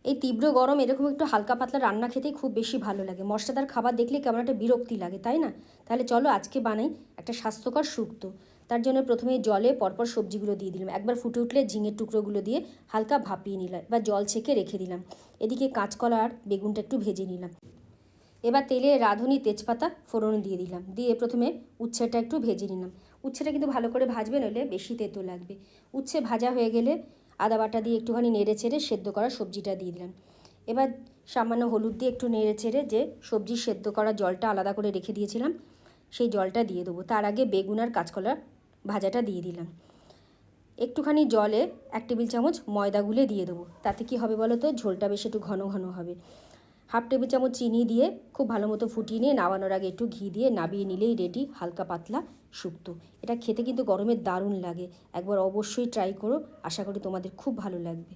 এই তীব্র গরম এরকম একটু হালকা পাতলা রান্না খেতেই খুব বেশি ভালো লাগে। মশলাদার খাবার দেখলে কেমন একটা বিরক্তি লাগে, তাই না? তাহলে চলো আজকে বানাই একটা স্বাস্থ্যকর শুক্তো। তার জন্য প্রথমে জলে পরপর সবজিগুলো দিয়ে দিলাম, একবার ফুটে উঠলে ঝিঙের টুকরোগুলো দিয়ে হালকা ভাপিয়ে নিলাম, এবার জল ছেঁকে রেখে দিলাম। এদিকে কাঁচকলা আর বেগুনটা একটু ভেজে নিলাম। এবার তেলে রাঁধুনি তেজপাতা ফোড়ন দিয়ে দিলাম, দিয়ে প্রথমে উচ্ছেটা একটু ভেজে নিলাম। উচ্ছেটা কিন্তু ভালো করে ভাজবে, নইলে বেশি তেতো লাগবে। উচ্ছে ভাজা হয়ে গেলে আদা বাটা দিয়ে একটুখানি নেড়ে চেড়ে সেদ্ধ করা সবজিটা দিয়ে দিলাম। এবার সামান্য হলুদ দিয়ে একটু নেড়ে চেড়ে যে সবজি সেদ্ধ করা জলটা আলাদা করে রেখে দিয়েছিলাম সেই জলটা দিয়ে দেবো। তার আগে বেগুন আর কাঁচকলা ভাজাটা দিয়ে দিলাম। একটুখানি জলে 1 টেবিল চামচ ময়দা গুলে দিয়ে দেবো। তাতে কি হবে বলো তো, ঝোলটা বেশ একটু ঘন ঘন হবে। 1/2 টেবিল চামচ চিনি দিয়ে খুব ভালো মতো ফুটিয়ে নিয়ে নামানোর আগে একটু ঘি দিয়ে নামিয়ে নিলেই রেডি হালকা পাতলা শুক্তো। এটা খেতে কিন্তু গরমে দারুণ লাগে, একবার অবশ্যই ট্রাই করো, আশা করি তোমাদের খুব ভালো লাগবে।